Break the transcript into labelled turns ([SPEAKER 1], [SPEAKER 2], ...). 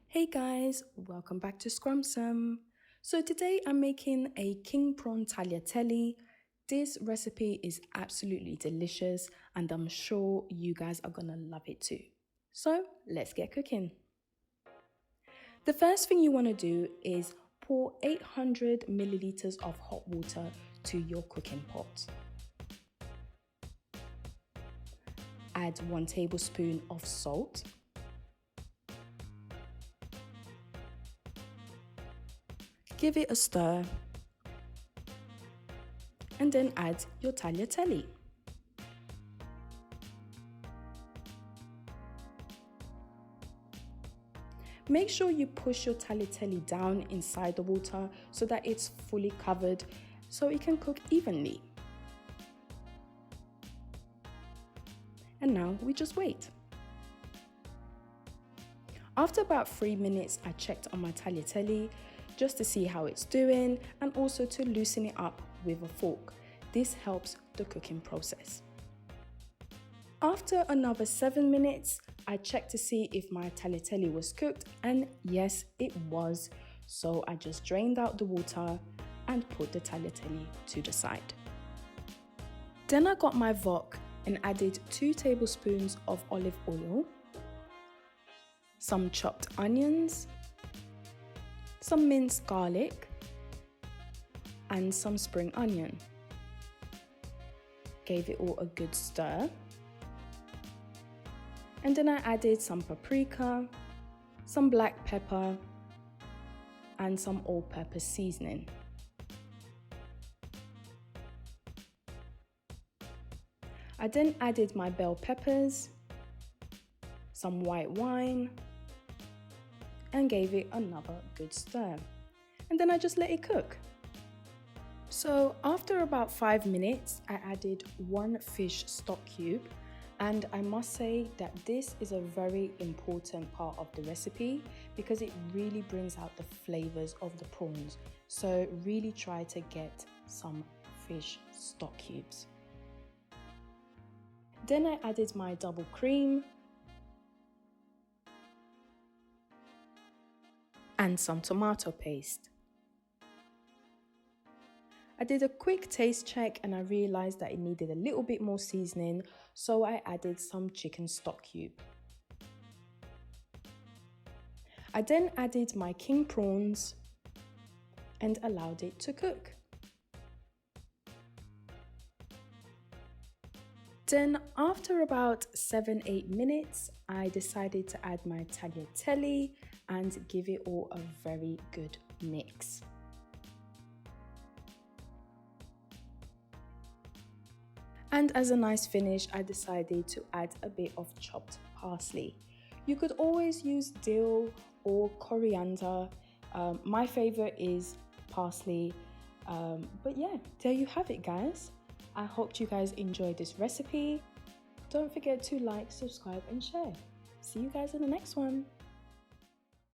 [SPEAKER 1] Hey guys, welcome back to Scrumsome. So today I'm making a king prawn tagliatelle. This recipe is absolutely delicious and I'm sure you guys are gonna love it too. So let's get cooking. The first thing you want to do is pour 800 milliliters of hot water to your cooking pot. Add 1 tablespoon of salt. Give it a stir and then add your tagliatelle. Make sure you push your tagliatelle down inside the water so that it's fully covered so it can cook evenly. And now we just wait. After about 3 minutes, I checked on my tagliatelle just to see how it's doing and also to loosen it up with a fork. This helps the cooking process. After another 7 minutes, I checked to see if my tagliatelle was cooked and yes, it was. So I just drained out the water and put the tagliatelle to the side. Then I got my wok and added 2 tablespoons of olive oil, some chopped onions, some minced garlic, and some spring onion. Gave it all a good stir. And then I added some paprika, some black pepper, and some all-purpose seasoning. I then added my bell peppers, some white wine, and gave it another good stir. And then I just let it cook. So after about 5 minutes, I added 1 fish stock cube. And I must say that this is a very important part of the recipe because it really brings out the flavors of the prawns. So really try to get some fish stock cubes. Then I added my double cream and some tomato paste. I did a quick taste check and I realized that it needed a little bit more seasoning, so I added some chicken stock cube. I then added my king prawns and allowed it to cook. Then after about 7-8 minutes, I decided to add my tagliatelle and give it all a very good mix. And as a nice finish, I decided to add a bit of chopped parsley. You could always use dill or coriander. My favorite is parsley. But yeah, there you have it, guys. I hope you guys enjoyed this recipe. Don't forget to like, subscribe, and share. See you guys in the next one.